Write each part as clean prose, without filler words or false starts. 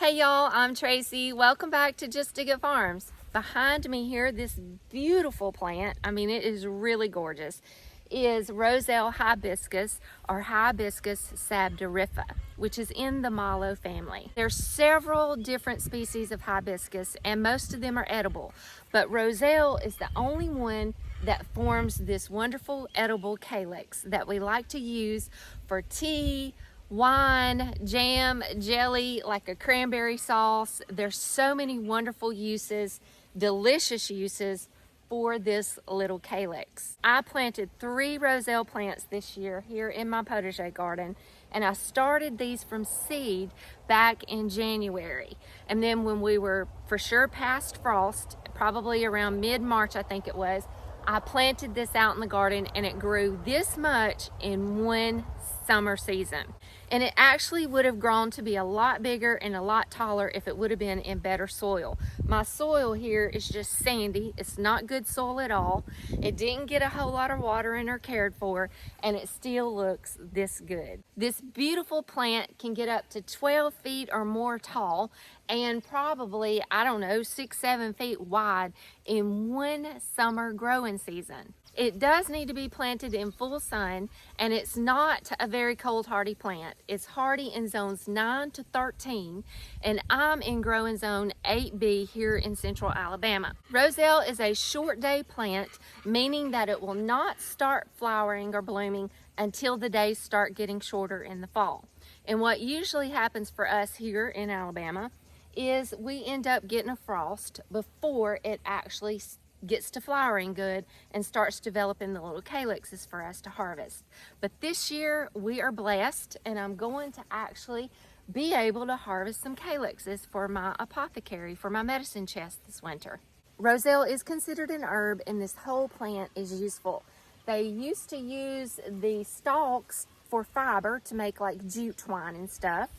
Hey y'all, I'm Tracy. Welcome back to Just Dig It Farms. Behind me here, this beautiful plant, I mean it is really gorgeous, is Roselle Hibiscus or Hibiscus sabdariffa, which is in the mallow family. There's several different species of hibiscus and most of them are edible, but Roselle is the only one that forms this wonderful edible calyx that we like to use for tea, wine, jam, jelly, like a cranberry sauce. There's so many wonderful uses, delicious uses for this little calyx. I planted 3 Roselle plants this year here in my potager garden, and I started these from seed back in January. And then when we were for sure past frost, probably around mid-March I think it was, I planted this out in the garden and it grew this much in one summer season. And it actually would have grown to be a lot bigger and a lot taller if it would have been in better soil. My soil here is just sandy. It's not good soil at all. It didn't get a whole lot of water in or cared for, and it still looks this good. This beautiful plant can get up to 12 feet or more tall and probably, I don't know, 6-7 feet wide in one summer growing season. It does need to be planted in full sun, and it's not a very cold hardy plant. It's hardy in zones 9 to 13, and I'm in growing zone 8B here in central Alabama. Roselle is a short day plant, meaning that it will not start flowering or blooming until the days start getting shorter in the fall. And what usually happens for us here in Alabama is we end up getting a frost before it actually gets to flowering good and starts developing the little calyxes for us to harvest. But this year we are blessed, and I'm going to actually be able to harvest some calyxes for my apothecary, for my medicine chest this winter. Roselle is considered an herb, and this whole plant is useful. They used to use the stalks for fiber to make like jute twine and stuff.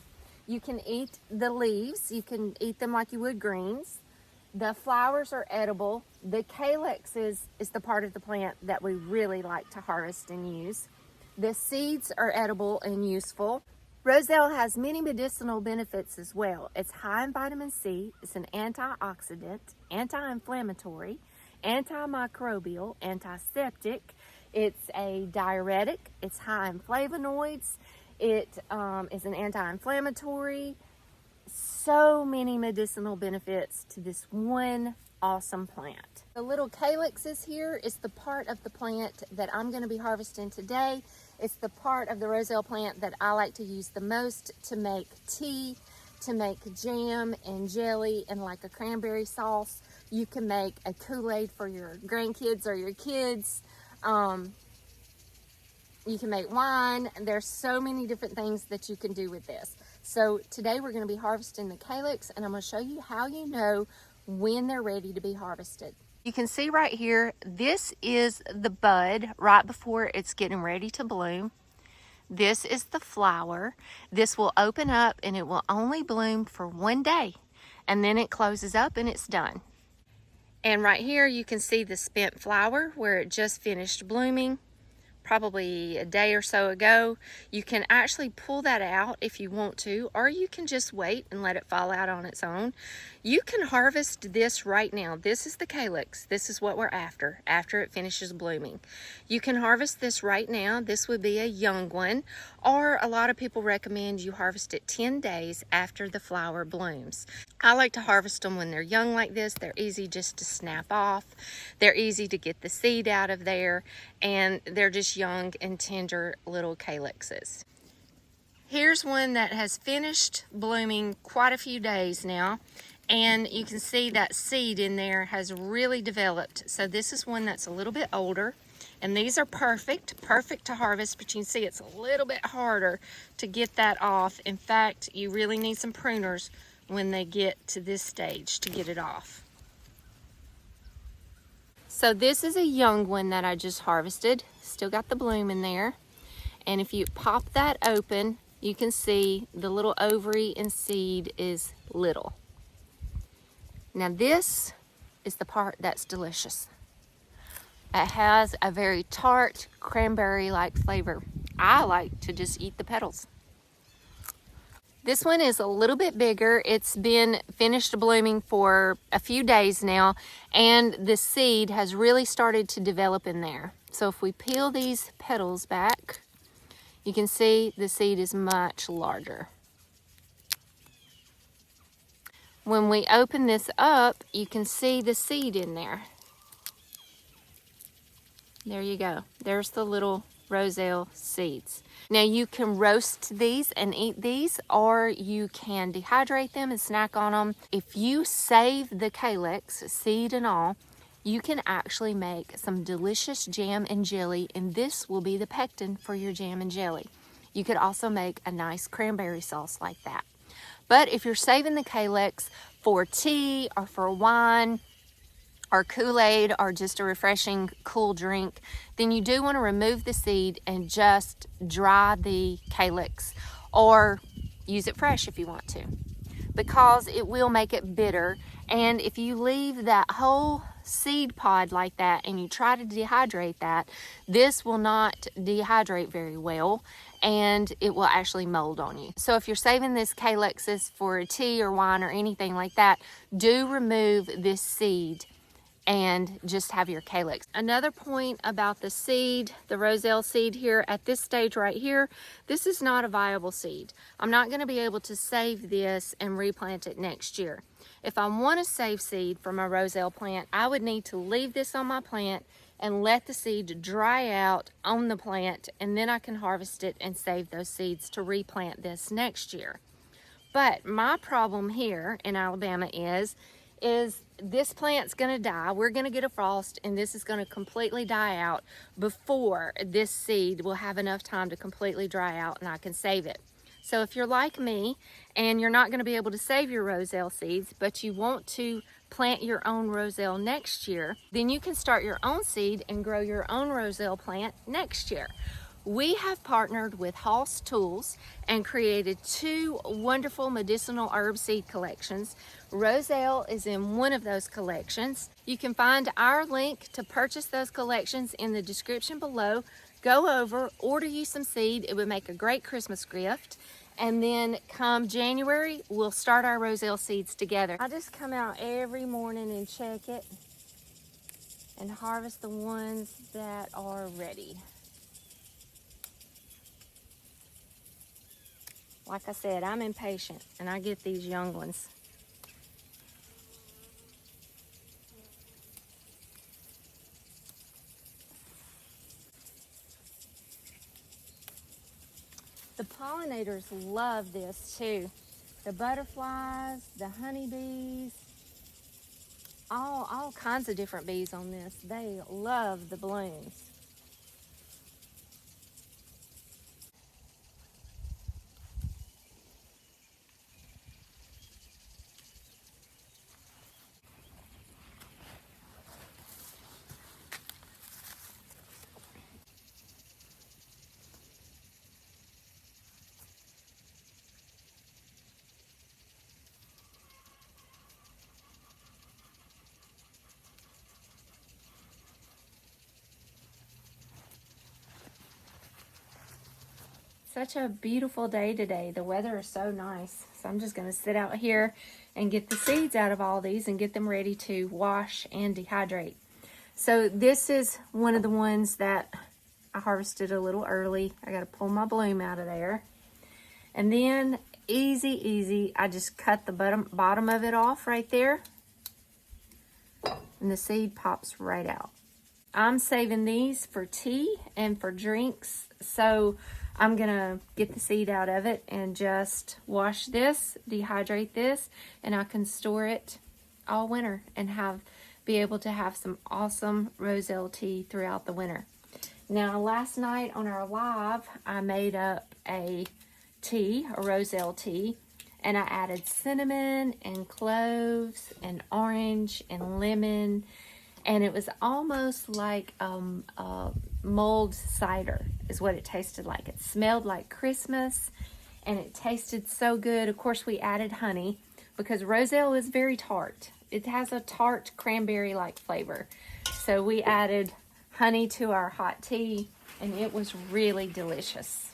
You can eat the leaves, you can eat them like you would greens. The flowers are edible. The calyxes is the part of the plant that we really like to harvest and use. The seeds are edible and useful. Roselle has many medicinal benefits as well. It's high in vitamin C. It's an antioxidant, anti-inflammatory, antimicrobial, antiseptic. It's a diuretic. It's high in flavonoids. It is an anti-inflammatory. So many medicinal benefits to this one awesome plant. The little calyxes here is the part of the plant that I'm going to be harvesting today. It's the part of the Roselle plant that I like to use the most to make tea, to make jam and jelly and like a cranberry sauce. You can make a Kool-Aid for your grandkids or your kids. You can make wine. There's so many different things that you can do with this. So today we're going to be harvesting the calyx, and I'm going to show you how you know when they're ready to be harvested. You can see right here, this is the bud right before it's getting ready to bloom. This is the flower. This will open up and it will only bloom for one day, and then it closes up and it's done. And right here you can see the spent flower where it just finished blooming. Probably a day or so ago. You can actually pull that out if you want to, or you can just wait and let it fall out on its own. You can harvest this right now. This is the calyx. This is what we're after it finishes blooming. You can harvest this right now. This would be a young one, or a lot of people recommend you harvest it 10 days after the flower blooms. I like to harvest them when they're young like this. They're easy just to snap off. They're easy to get the seed out of there, and they're just young and tender little calyxes. Here's one that has finished blooming quite a few days now, and you can see that seed in there has really developed. So this is one that's a little bit older, and these are perfect to harvest, but you can see it's a little bit harder to get that off. In fact, you really need some pruners when they get to this stage to get it off. So this is a young one that I just harvested. Still got the bloom in there. And if you pop that open, you can see the little ovary and seed is little. Now this is the part that's delicious. It has a very tart cranberry-like flavor. I like to just eat the petals. This one is a little bit bigger. It's been finished blooming for a few days now, and the seed has really started to develop in there. So if we peel these petals back, you can see the seed is much larger. When we open this up, you can see the seed in there. There you go. There's the little Roselle seeds. Now you can roast these and eat these, or you can dehydrate them and snack on them. If you save the calyx, seed and all, you can actually make some delicious jam and jelly, and this will be the pectin for your jam and jelly. You could also make a nice cranberry sauce like that. But if you're saving the calyx for tea or for wine or Kool-Aid or just a refreshing cool drink, then you do want to remove the seed and just dry the calyx, or use it fresh if you want to, because it will make it bitter. And if you leave that whole seed pod like that and you try to dehydrate that, this will not dehydrate very well, and it will actually mold on you. So if you're saving this calyxes for a tea or wine or anything like that, do remove this seed and just have your calyx. Another point about the seed, the Roselle seed here, at this stage right here, this is not a viable seed. I'm not going to be able to save this and replant it next year. If I want to save seed from a Roselle plant, I would need to leave this on my plant and let the seed dry out on the plant, and then I can harvest it and save those seeds to replant this next year. But my problem here in Alabama is this plant's gonna die. We're gonna get a frost, and this is gonna completely die out before this seed will have enough time to completely dry out and I can save it. So if you're like me and you're not gonna be able to save your Roselle seeds, but you want to plant your own Roselle next year, then you can start your own seed and grow your own Roselle plant next year. We have partnered with Hoss Tools and created 2 wonderful medicinal herb seed collections. Roselle is in one of those collections. You can find our link to purchase those collections in the description below. Go over, order you some seed. It would make a great Christmas gift. And then come January, we'll start our Roselle seeds together. I just come out every morning and check it and harvest the ones that are ready. Like I said, I'm impatient, and I get these young ones. The pollinators love this too. The butterflies, the honeybees, all kinds of different bees on this. They love the blooms. Such a beautiful day today. The weather is so nice. So I'm just going to sit out here and get the seeds out of all these and get them ready to wash and dehydrate. So this is one of the ones that I harvested a little early. I got to pull my bloom out of there. And then easy, I just cut the bottom of it off right there. And the seed pops right out. I'm saving these for tea and for drinks. So I'm gonna get the seed out of it and just wash this, dehydrate this, and I can store it all winter and be able to have some awesome Roselle tea throughout the winter. Now, last night on our live, I made up a Roselle tea, and I added cinnamon and cloves and orange and lemon, and it was almost like mulled cider is what it tasted like. It smelled like Christmas, and it tasted so good. Of course, we added honey because Roselle is very tart. It has a tart cranberry-like flavor. So we added honey to our hot tea, and it was really delicious.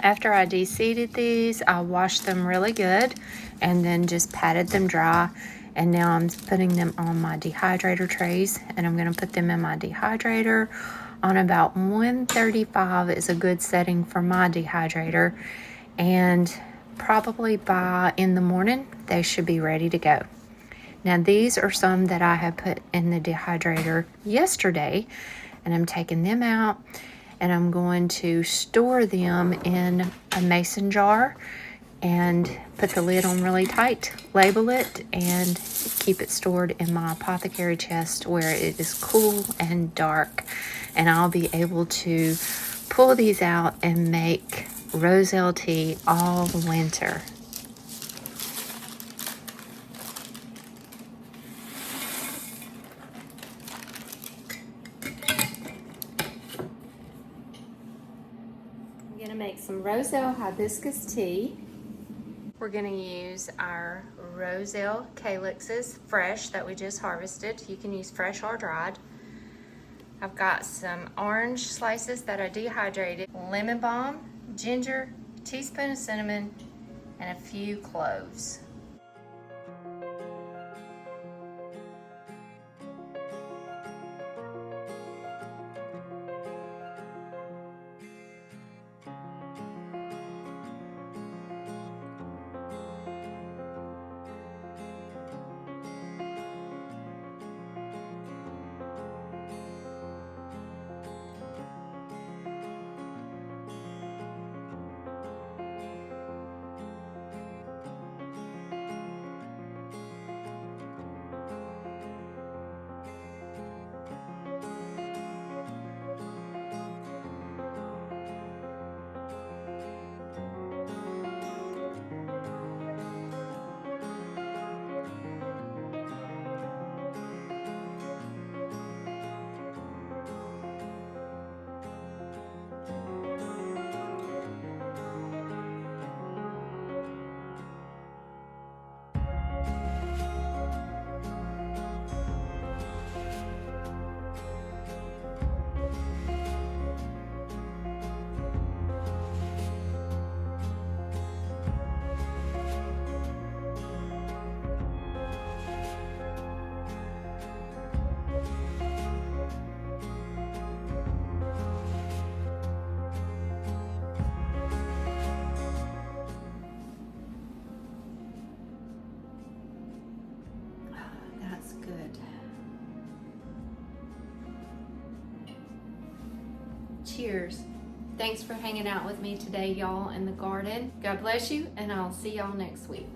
After I de-seeded these, I washed them really good and then just patted them dry. And now I'm putting them on my dehydrator trays, and I'm gonna put them in my dehydrator on about 135 is a good setting for my dehydrator. And probably by in the morning, they should be ready to go. Now these are some that I have put in the dehydrator yesterday, and I'm taking them out and I'm going to store them in a mason jar and put the lid on really tight, label it, and keep it stored in my apothecary chest where it is cool and dark. And I'll be able to pull these out and make Roselle tea all winter. I'm gonna make some Roselle Hibiscus tea. We're gonna use our Roselle calyxes, fresh, that we just harvested. You can use fresh or dried. I've got some orange slices that I dehydrated, lemon balm, ginger, a teaspoon of cinnamon, and a few cloves. That's good. Cheers. Thanks for hanging out with me today, y'all, in the garden. God bless you, and I'll see y'all next week.